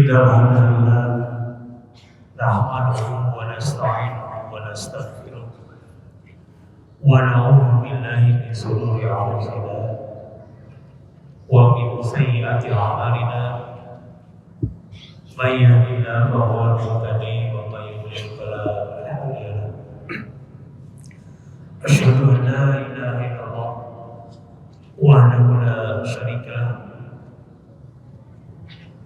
Alhamdulillah nahmaduhu wa nasta'inuhu wa nastaghfiruh wa na'udzu billahi min shururi anfusina wa min sayyiati a'malina may yahdihillahu fa huwal muhtadi wa may yudlil fala hadiya lahu. Asyhadu an la ilaha illallah wahdahu la syarika lahu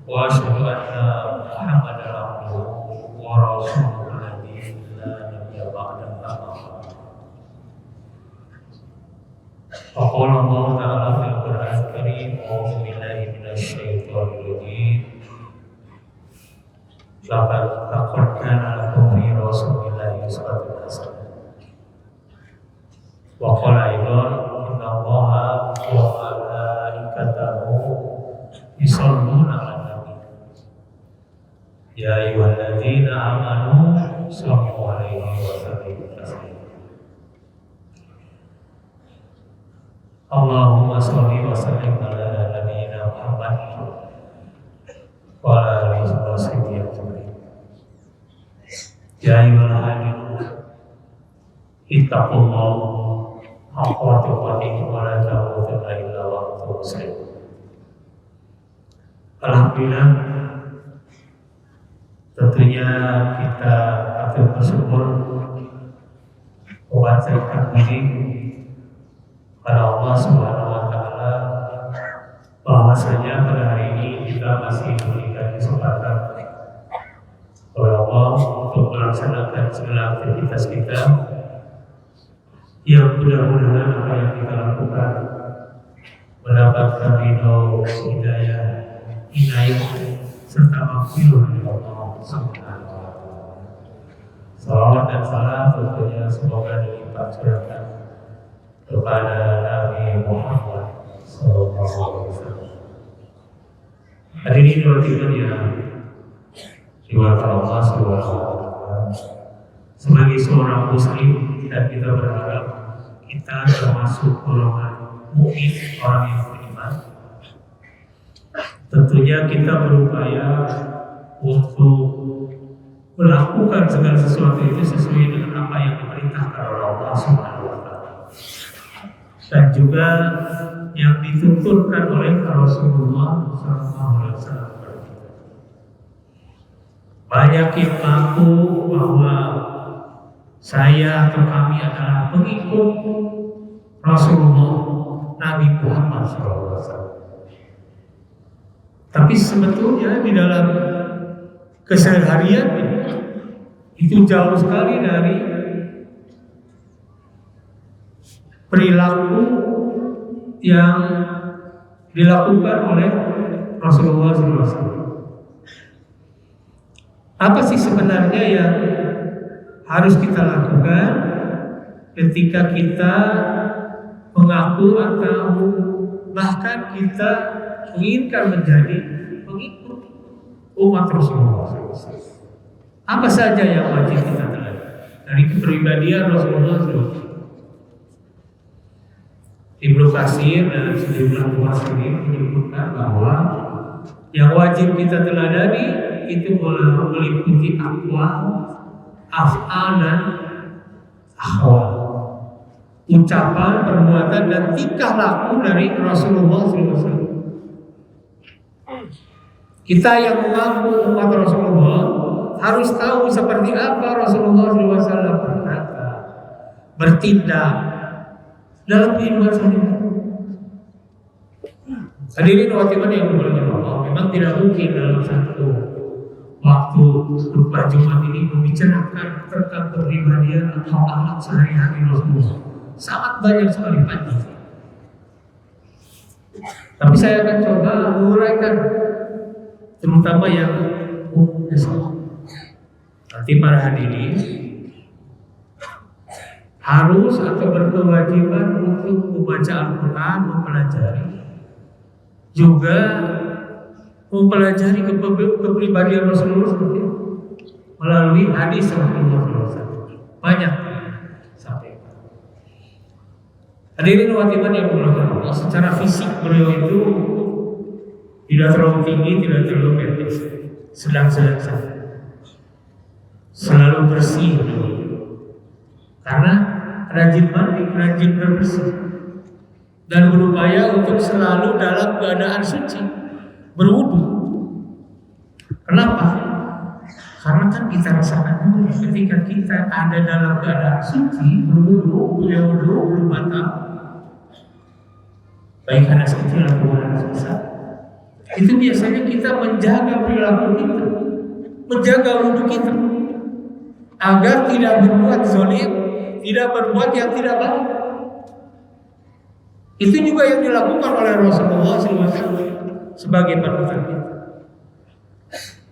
wa asyhadu anna Muhammadan abduhu wa rasuluhu alladzi la nabiyya ba'dahu amma ba'd. Qala Allah ta'ala fil Qur'anil Karim, a'udzu billahi minasy syaithanir rajim. Laqad kana lakum fi rasulillahi uswatun hasanah. Wa qala aidan inna Allaha wa malaikatahu yusholluna 'alan nabi. Ya ayyuhalladzina amanu shallu 'alaihi wa sallimu taslima. Allahumma shalli wa sallim ala nabiyyina Muhammad wa ala alihi wa sahbihi ajma'in. Ya ayyuhalladzina ittaqullaha haqqa tuqatih wa la tamutunna illa wa antum muslimun. Alhamdulillah, tentunya kita patut bersyukur mengucapkan puji pada Allah Subhanahu wa Ta'ala bahwasanya pada hari ini kita masih diberikan kesempatan oleh Allah untuk melaksanakan segala aktivitas kita yang mudah-mudahan apa yang kita lakukan mendapatkan ridho, hidayah, inayah serta maghfirah dari Allah Subhanahu wa Ta'ala. Salawat dan salam tentunya semoga dilipat curahkan kepada Nabi Muhammad sallallahu alaihi wasallam. Hadirin hadirat yang dimuliakan Allah Subhanahu wa Ta'ala. Sebagai seorang muslim dan kita berharap kita termasuk golongan mukmin, orang yang beriman. Tentunya kita berupaya untuk melakukan segala sesuatu itu sesuai dengan apa yang diperintahkan oleh Allah Subhanahu wa Ta'ala dan juga yang dituturkan oleh Rasulullah SAW. Banyak yang mengaku bahwa saya atau kami adalah pengikut Rasulullah Nabi Muhammad SAW. Tapi sebetulnya di dalam keseharian itu jauh sekali dari perilaku yang dilakukan oleh Rasulullah SAW. Apa sih sebenarnya yang harus kita lakukan ketika kita mengaku atau bahkan kita menginginkan menjadi pengikut umat Rasulullah SAW? Apa saja yang wajib kita teladani dari kepribadian Rasulullah SAW? Ibnu Katsir dan sejumlah mufassirin menyebutkan bahwa yang wajib kita teladani itu meliputi aqwal, af'al dan ahwal, ucapan, perbuatan dan tingkah laku dari Rasulullah SAW. Kita yang mengaku umat Rasulullah harus tahu seperti apa Rasulullah SAW berkata, bertindak dalam kehidupan sehari-hari. Hadirin hadirat yang dimuliakan Allah, memang tidak mungkin dalam satu waktu khutbah Jumat ini membicarakan tentang kepribadian atau akhlak sehari-hari Rasulullah. Sangat banyak sekali panjang. Tapi saya akan coba menguraikan terutama yang nanti para hadirin harus atau berkewajiban untuk membaca Al-Quran, mempelajari juga mempelajari kepribadian Rasulullah seperti itu melalui hadis Rasulullah SAW. Banyak sampai. Hadirin hadirat yang dimuliakan Allah, secara fisik beliau itu tidak terlalu tinggi, tidak terlalu pendek. sedang-sedang saja, selalu bersih, karena rajin mandi, rajin berbersih, dan berupaya untuk selalu dalam keadaan suci, berwudu. Kenapa? Karena kan kita rasakan ketika kita ada dalam keadaan suci, berwudu, belum batal, baik hadas kecil atau hadas besar, itu biasanya kita menjaga perilaku kita, menjaga wudu kita, agar tidak berbuat zalim, tidak berbuat yang tidak baik. Itu juga yang dilakukan oleh Rasulullah SAW sebagai panutan kita.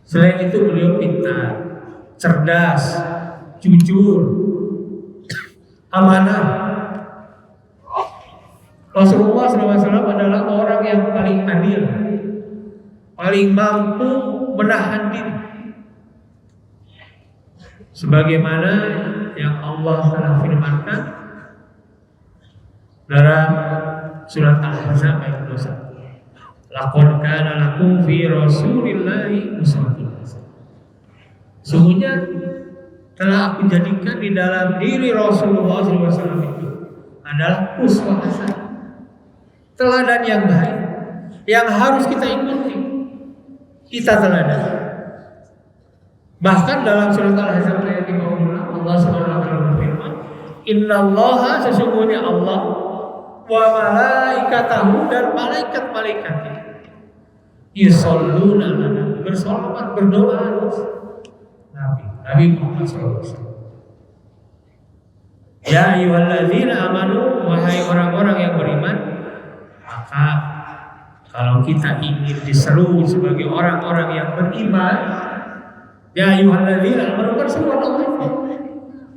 Selain itu beliau pintar, cerdas, jujur, amanah. Rasulullah SAW adalah orang yang paling adil, paling mampu menahan diri, sebagaimana yang Allah telah firmankan dalam surat Al-Ahzab ayat 21. Laqad kana lakum fi Rasulillahi uswatun hasanah. Sungguhnya telah aku jadikan di dalam diri Rasulullah SAW itu adalah uswah hasanah, teladan yang baik yang harus kita ikuti, kita teladan. Bahkan dalam surat Al-Ahzab ayat 56 Allah Subhanahu wa taala berfirman, "Innallaha sesungguhnya Allah wa malaikatahu dan malaikat-malaikatnya yusholluna 'alan nabi bersolawat berdoa Nabi Muhammad SAW. Ya ayyuhalladzina amanu, wahai orang-orang yang beriman, maka kalau kita ingin diseru sebagai orang-orang yang beriman, ya ayyuhalladzina amanu kan semua Allah,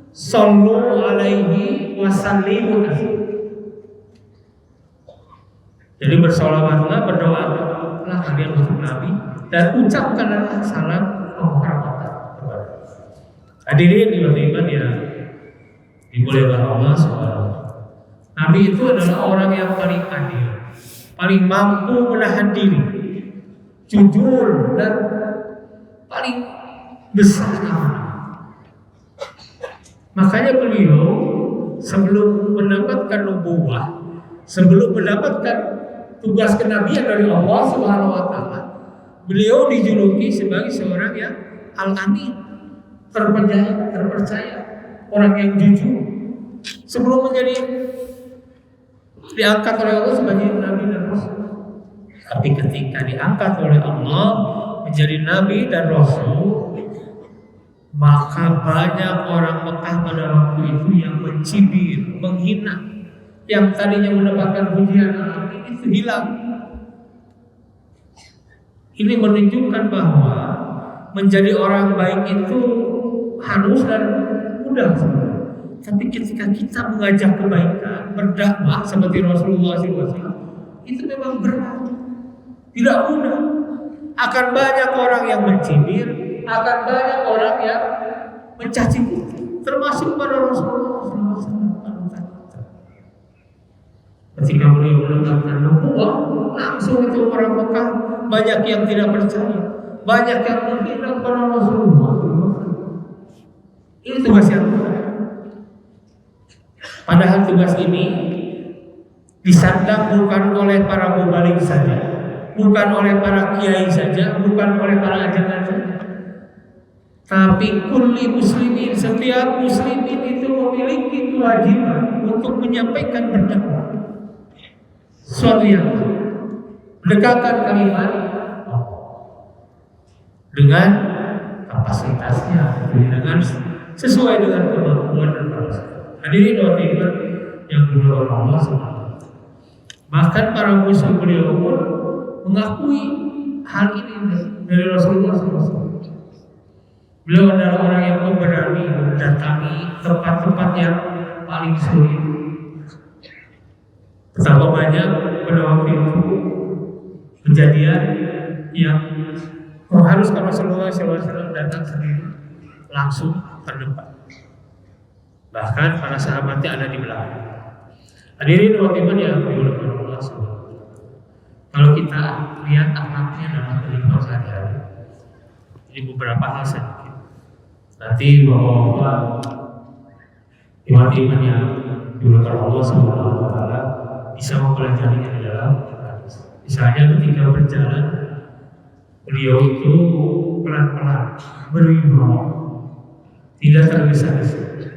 sallu alaihi wa sallimu tasliman. Jadi bersolawatlah, berdoalah kalian untuk Nabi, dan ucapkanlah salam penghormatan. Hadirin iman ya dimuliakan Allah SWT. Nabi itu adalah orang yang paling adil, paling mampu menahan diri, jujur, dan paling besar amanah. Makanya beliau sebelum mendapatkan nubuwah, sebelum mendapatkan tugas kenabian dari Allah Subhanahu wa taala, beliau dijuluki sebagai seorang yang al-amin, terpercaya, orang yang jujur. Sebelum menjadi diangkat oleh Allah sebagai nabi dan rasul. Tapi ketika diangkat oleh Allah menjadi nabi dan rasul, maka banyak orang Mekah pada waktu itu yang mencibir, menghina, yang tadinya mendapatkan pujian itu hilang. Ini menunjukkan bahwa menjadi orang baik itu halus dan mudah sebenarnya. Tapi ketika kita mengajak kebaikan, berdakwah seperti Rasulullah SAW, itu memang berat, tidak mudah. Akan banyak orang yang mencibir, akan banyak orang yang mencaci maki, termasuk pada Rasulullah SAW. Ketika beliau mendapatkan nubuwah, langsung itu orang Mekah banyak yang tidak percaya, banyak yang menghina kepada Rasulullah. Ini tugas yang berat. Padahal tugas ini disandang bukan oleh para mubalik saja, bukan oleh para kiai saja, bukan oleh para ajangan saja, tapi kulli muslimin, setiap muslimin itu memiliki kewajiban untuk menyampaikan berdakwah, suatu yang mendekatkan kalimat dengan kapasitasnya, dengan sesuai dengan kemampuan dan kapasitas. Hadirin hadirat yang dimuliakan Allah SWT. Bahkan para musuh beliau pun mengakui hal ini dari Rasulullah SAW. Beliau adalah orang yang memberani mendatangi tempat-tempat yang paling sulit. Betapa banyak pada waktu itu kejadian yang mengharuskan Rasulullah SAW datang sendiri langsung terdepan. Bahkan para sahabatnya ada di belakang. Hadirin hadirat yang dimuliakan Allah SWT. Kalau kita lihat akhlaknya dalam kehidupan sehari-hari, Ini beberapa hal saja. Nanti bahwa iman-iman yang dilakukan Allah Subhanahu wa Ta'ala bisa mempelajarinya di dalam hadis. Misalnya ketika berjalan, beliau itu pelan-pelan berwibawa, tidak tergesa-gesa.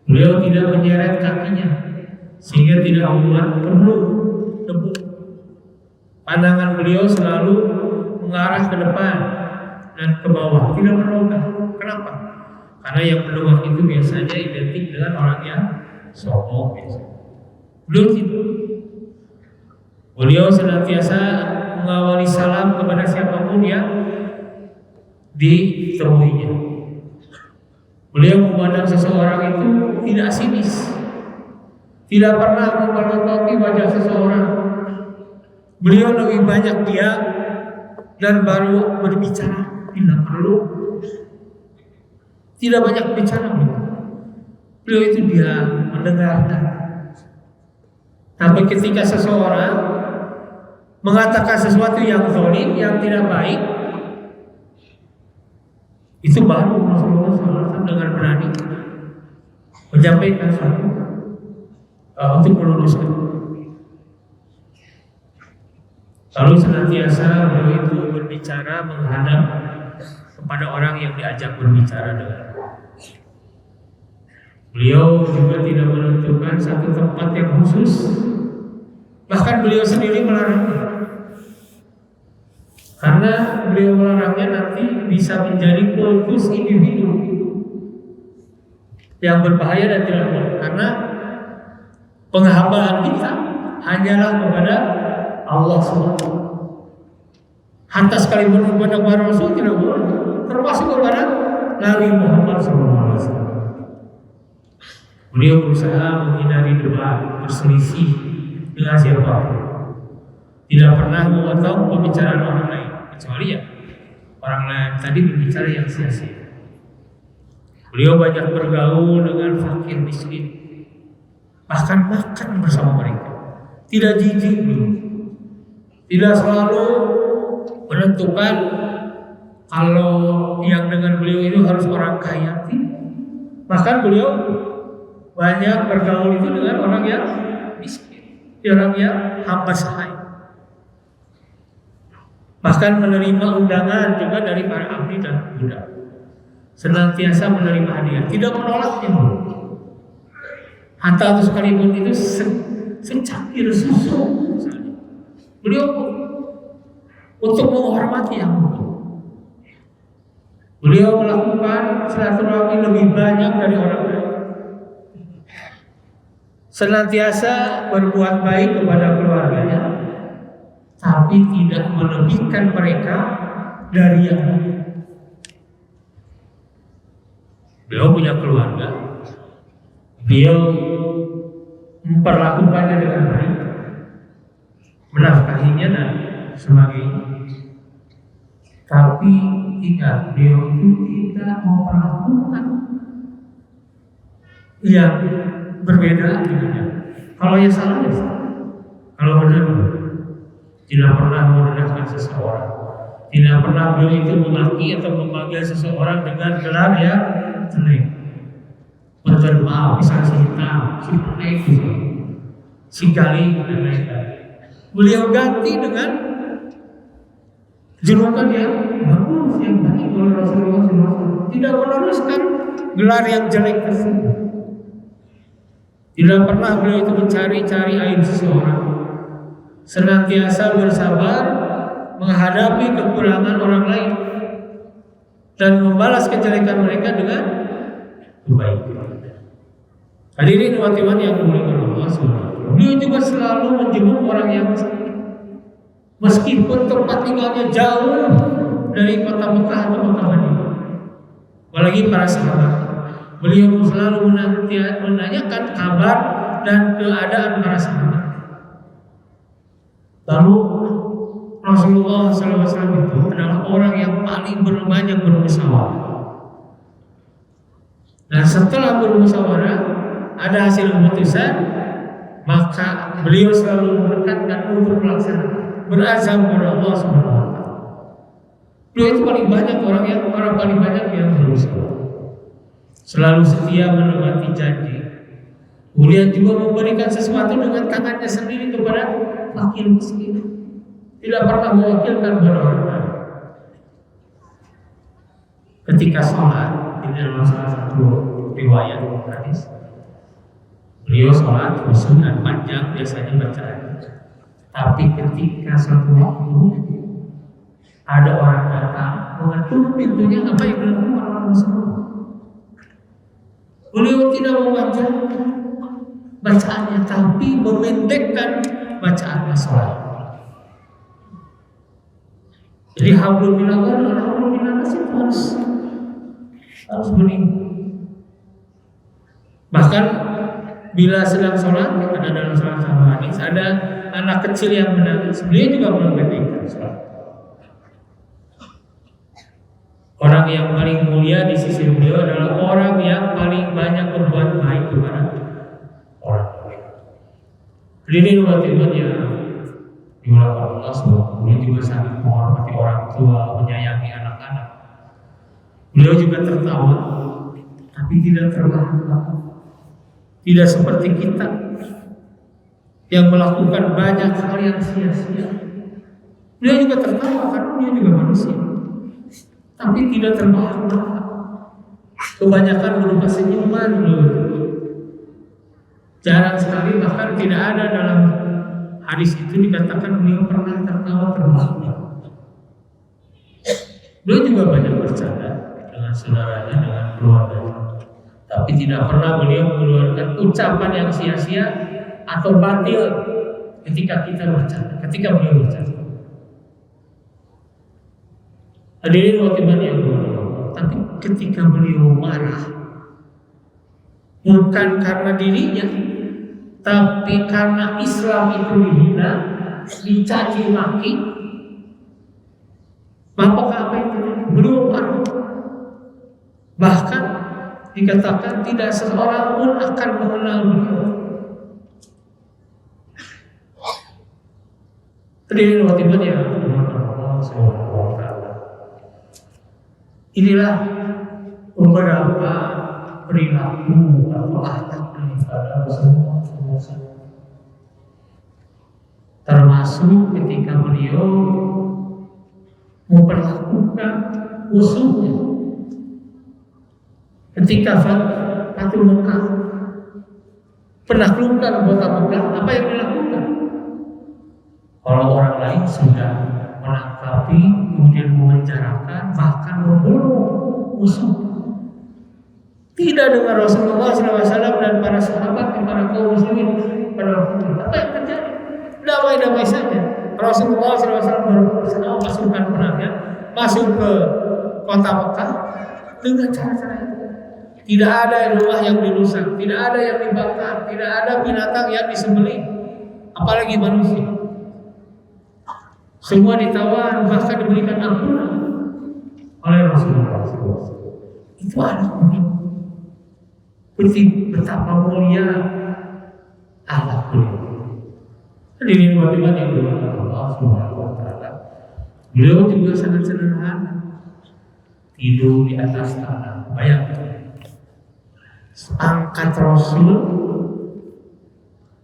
Beliau tidak menyeret kakinya sehingga tidak membuat perlu debu. Pandangan beliau selalu mengarah ke depan dan ke bawah, tidak menolak. Kenapa? Karena yang menolak itu biasanya identik dengan orang yang sombong. Beliau tidak. Beliau senantiasa mengawali salam kepada siapapun yang ditemuinya. Beliau memandang seseorang itu tidak sinis, tidak pernah memperlotoki wajah seseorang. Beliau lebih banyak diam dan baru berbicara bila perlu. Tidak banyak bicara. Beliau itu diam, mendengarkan. Tapi ketika seseorang mengatakan sesuatu yang zalim, yang tidak baik, itu baru Rasulullah SAW dengan berani menyampaikan sesuatu untuk meluruskan. Lalu senantiasa beliau itu berbicara menghadap kepada orang yang diajak berbicara dengan. Beliau juga tidak menentukan satu tempat yang khusus. Bahkan beliau sendiri melarangnya. Karena beliau melarangnya nanti bisa menjadi kultus individu yang berbahaya dan tidak boleh. Karena penghambaan kita hanyalah kepada Allah SWT. Hantas sekalipun kepada para Rasul tidak boleh, termasuk kepada Nabi Muhammad SAW. Beliau berusaha menghindari debat, berselisih dengan siapapun. Tidak pernah memotong pembicaraan orang lain, kecuali ya orang lain tadi berbicara yang sia-sia. Beliau banyak bergaul dengan fakir miskin, bahkan makan bersama mereka. Tidak jijik beliau, tidak selalu menentukan kalau yang dengan beliau itu harus orang kaya. Bahkan beliau banyak bergaul itu dengan orang yang miskin, orang yang hamba sahaya. Bahkan menerima undangan juga dari para abdi dan budak. Senantiasa menerima hadiah, tidak menolaknya. Hatta sekalipun itu secangkir susu misalnya, beliau untuk menghormati yang mulia. Beliau melakukan silaturahmi lebih banyak dari orang lain. Senantiasa berbuat baik kepada keluarganya, tapi tidak melebihkan mereka dari yang lain. Beliau punya keluarga, beliau memperlakukannya dengan baik, menafkahinya dan sebagainya. Tapi ingat, beliau itu tidak memperlakukan yang berbeda dengannya. Kalau yang salah ya salah, kalau benar tidak pernah merendahkan seseorang. Tidak pernah beliau itu memaki atau memanggil seseorang dengan gelar yang jelek. Betul, maaf, misalnya si hitam, si pelek, si galing dan lain-lain. Beliau ganti dengan julukan yang bagus, yang baik oleh Rasulullah SAW. Tidak meneruskan gelar yang jelek tersebut. Tidak pernah beliau itu mencari-cari aib seseorang. Senantiasa bersabar menghadapi kekurangan orang lain dan membalas kejelekan mereka dengan kebaikan. Hadirin teman-teman yang dimuliakan Allah SWT, beliau juga selalu menjenguk orang yang sakit, meskipun tempat tinggalnya jauh dari kota Mekah atau kota Madinah. Apalagi para sahabat, beliau selalu menanyakan kabar dan keadaan para sahabat. Lalu Rasulullah SAW itu adalah orang yang paling banyak bermusyawarah. Dan setelah bermusyawarah ada hasil keputusan, maka beliau selalu menekankan untuk melaksanakan, berazam kepada Allah SWT. Beliau itu paling banyak yang berusaha, selalu setia menepati janji. Kemudian juga memberikan sesuatu dengan tangannya sendiri kepada fakir miskin. Tidak pernah mewakilkan kepada orang lain. Ketika sholat, di dalam salah satu riwayat hadis, beliau sholat khusyuk dan panjang biasanya bacaan. Tapi ketika suatu waktu ada orang datang mengetuk pintunya, apa yang dilakukan oleh Rasulullah? Beliau tidak membaca bacaannya, tapi memendekkan bacaan sholat. Jadi hablum minallah dan hablum minannas itu harus meninggi. Bahkan bila sedang sholat, ada dalam salah satu hadis, ada anak kecil yang menangis, beliau juga memendekkan sholat. Orang yang paling mulia di sisi beliau adalah orang yang paling banyak berbuat baik kepada orang lain. Ini waktu yang dimulakan Allah SWT. Beliau juga sangat menghormati orang tua, menyayangi anak-anak. Beliau juga tertawa, tapi tidak terlahap. Tidak seperti kita yang melakukan banyak hal yang sia-sia. Beliau juga tertawa karena dia juga manusia, tapi tidak terbahak-bahak. Kebanyakan berupa senyuman beliau. Jarang sekali, bahkan tidak ada dalam hadis itu dikatakan beliau pernah tertawa terbahak-bahak. Beliau juga banyak bercanda dengan saudaranya, dengan keluarganya, tapi tidak pernah beliau mengeluarkan ucapan yang sia-sia atau batil ketika beliau bercanda. Hadirin wakiman yang berbahagia, tapi ketika beliau marah, bukan karena dirinya, tapi karena Islam itu dihina, dicaci maki, maka apa yang terjadi? Beliau marah. Bahkan dikatakan tidak seorang pun akan mengenal beliau. Hadirin wakiman yang berbahagia, inilah beberapa perilaku atau akhlak daripada Rasulullah SAW. Termasuk ketika beliau memperlakukan musuhnya. Ketika Fatul Mekah penaklukkan kota Mekah, apa yang dilakukan? Kalau orang lain sudah menangkapi, kemudian memenjarakan, bahkan membunuh musuh. Tidak dengan Rasulullah SAW dan para sahabat dan para kaum muslimin pada waktu itu. Apa yang terjadi? Damai-damai saja. Rasulullah SAW bersama pasukan perangnya masuk ke kota Mekah dengan cara-cara itu. Tidak ada rumah yang dirusak, tidak ada yang dibakar, tidak ada binatang yang disembelih, apalagi manusia. Semua ditawan, bahkan diberikan ampunan oleh Rasulullah SAW. Itu anak mulia. Betapa mulia akhlak beliau. Hadirin wakiman yang dimuliakan Allah SWT. Beliau juga sangat sederhana, tidur di atas tanah. Bayangkan, angkat Rasul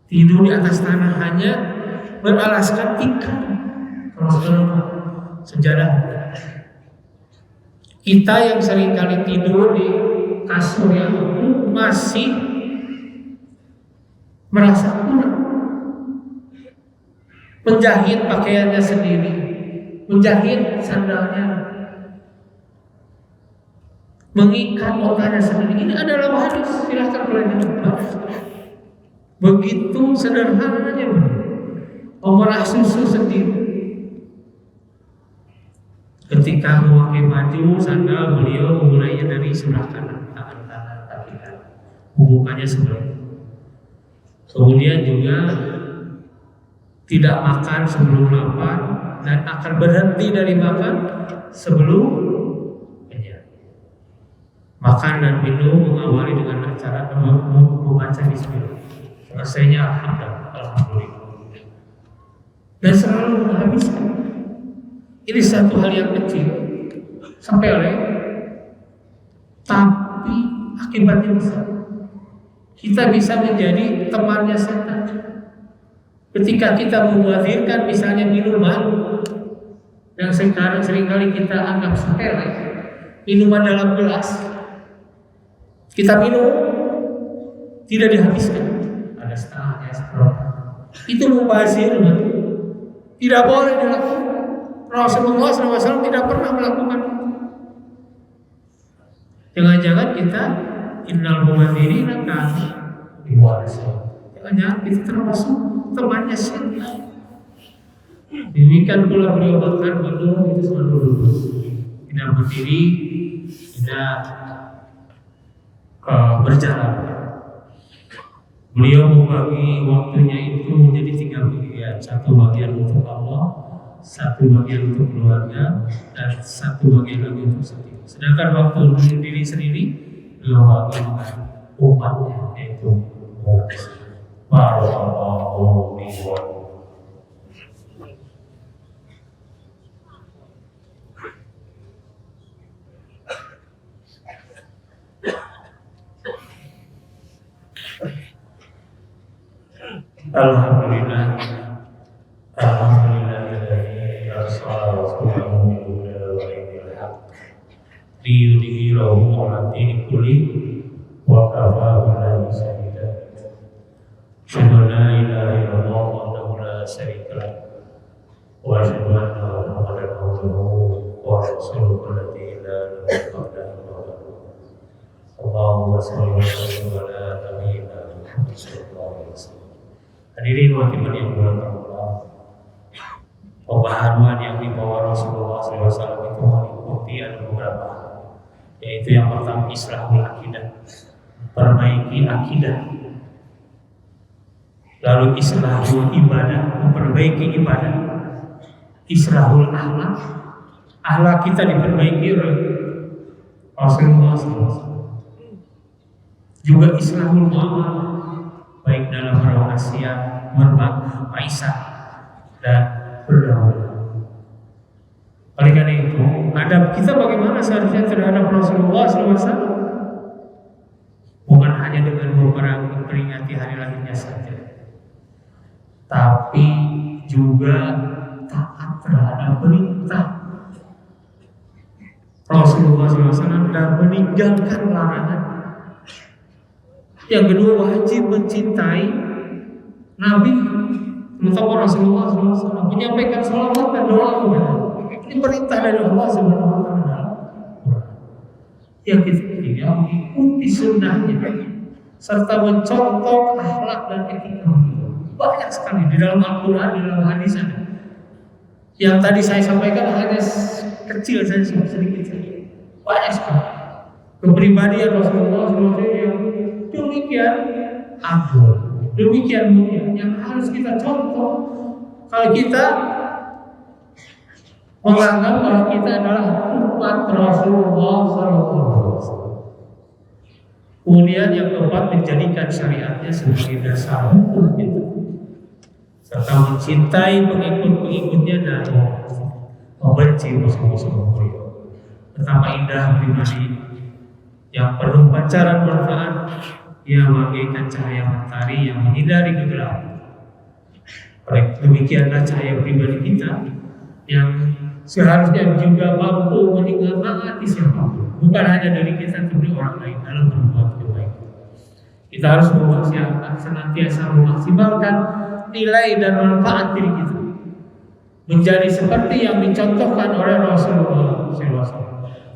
tidur di atas tanah hanya beralaskan tikar. Rasulullah sejadah. Kita yang seringkali tidur di kasur yang empuk masih merasa kurang. Menjahit pakaiannya sendiri, menjahit sandalnya, mengikat otanya sendiri. Ini adalah hadis, silahkan pelajari. Begitu sederhananya memerah susu sendiri. Ketika memakai baju sandal, beliau memulainya dari sebelah kanan, tangan kanan, kaki kanan, membukanya sebelah. Kemudian juga tidak makan sebelum lapar dan akan berhenti dari makan sebelum kenyang. Makan dan minum mengawali dengan cara membaca bismillah. Selesainya alhamdulillah. Dan selalu menghabiskan. Ini satu hal yang kecil, sepele, tapi akibatnya besar. Kita bisa menjadi temannya setan. Ketika kita membuatirkan misalnya minuman yang sekarang seringkali kita anggap sepele, minuman dalam gelas, kita minum tidak dihabiskan, ada setengahnya seperempat. Itu mubazir, tidak boleh dilakukan. Rasulullah SAW tidak pernah melakukan itu. Jangan-jangan kita innal mubazirina kanu ikhwana. Jangan-jangan kita termasuk temannya setan. Demikian pula beliau bahkan beliau itu selalu lurus, tidak berdiri, tidak berjalan. Beliau membagi waktunya itu menjadi 3 bagian. 1 bagian untuk Allah, 1 bagian untuk keluarga, dan 1 bagian lagi untuk sendiri. Sedangkan waktu untuk diri sendiri beliau bagi dengan umatnya, yaitu umat. Barakallahu fiikum. Alhamdulillah, alhamdulillahilladzi arsala rasulahu bil huda wa dinil haqq liyudhhirahu 'ala dini kullihi wa kafaa billahi shahida. Asyhadu an la ilaha illallah wahdahu la syarika lah wa asyhadu anna Muhammadan abduhu wa rasuluhu alladzi la nabiyya ba'dahu. Allahumma shalli wa sallim ala nabiyyina Muhammad sallallahu alaihi wasallam. Hadirin wa hadirat yang dimuliakan Allah, pembaharuan yang dibawa Rasulullah SAW itu meliputi ada beberapa, yaitu yang pertama islahul akidah, perbaiki akidah, lalu islahul ibadah, memperbaiki ibadah, islahul akhlak, akhlak kita diperbaiki oleh Rasulullah SAW, juga islahul muamalah, baik dalam berwasiat, bermaisah, dan berdakwah. Oleh karena itu, adab kita bagaimana seharusnya terhadap Rasulullah SAW? Bukan hanya dengan memperingati hari lahirnya saja, tapi juga taat terhadap perintah Rasulullah SAW dan meninggalkan larangan. Yang kedua, wajib mencintai Nabi, terutama Rasulullah SAW, menyampaikan salawat dan doa kepada. Ini perintah dari Allah Subhanahu wa Ta'ala. Yang ketiga, mengikuti sunnahnya serta mencontoh akhlak dan etika. Banyak sekali di dalam Al-Quran, di dalam hadis ada. Yang tadi saya sampaikan hanya kecil saja, sedikit saja. Banyak sekali kepribadian Rasulullah SAW yang demikian agung, demikian mulia, yang harus kita contoh. Kalau kita menganggap bahwa kita adalah umat Rasulullah SAW. Kemudian yang keempat, menjadikan syariatnya sebagai dasar hukum kita, serta mencintai pengikut-pengikutnya dan membenci musuh-musuh beliau. Betapa indah pribadi yang penuh pancaran manfaat, ia bagaikan cahaya matahari yang menghindari kegelapan. Demikianlah cahaya pribadi kita yang seharusnya juga mampu menyemangati siapapun, bukan hanya dari kita tapi orang lain dalam berbuat kebaikan. Kita harus senantiasa memaksimalkan nilai dan manfaat diri kita, menjadi seperti yang dicontohkan oleh Rasulullah SAW,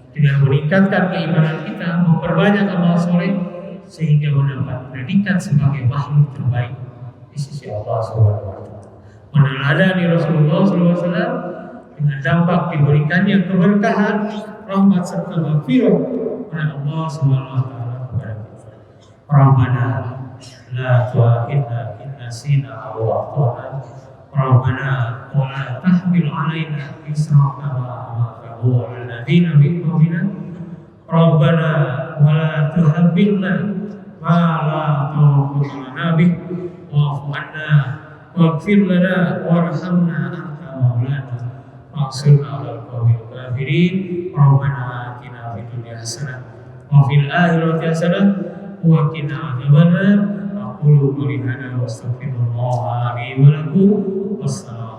dengan meningkatkan keimanan kita, memperbanyak amal soleh, sehingga mendapat predikat sebagai makhluk terbaik di sisi Allah SWT. Meneladani Rasulullah SAW dengan dampak diberikannya keberkahan, rahmat serta maghfirah oleh Allah SWT kepada kita. Rabbana la tu'akhidna in nasina aw akhtana. Rabbana wa la tahmil 'alaina isran kama hamaltahu 'alal ladzina min qablina. Rabbana wa la tuhammilna ma la taqata lana bih wa'fu 'anna waghfir lana warhamna anta maulana. Maksudna qawmil kafirin. Rabbana atina fid dunya hasanah wa fil akhirati hasanah wa qina adzabannar. Aqulu qouli hadza wa astaghfirullah li wa lakum. Wassalamu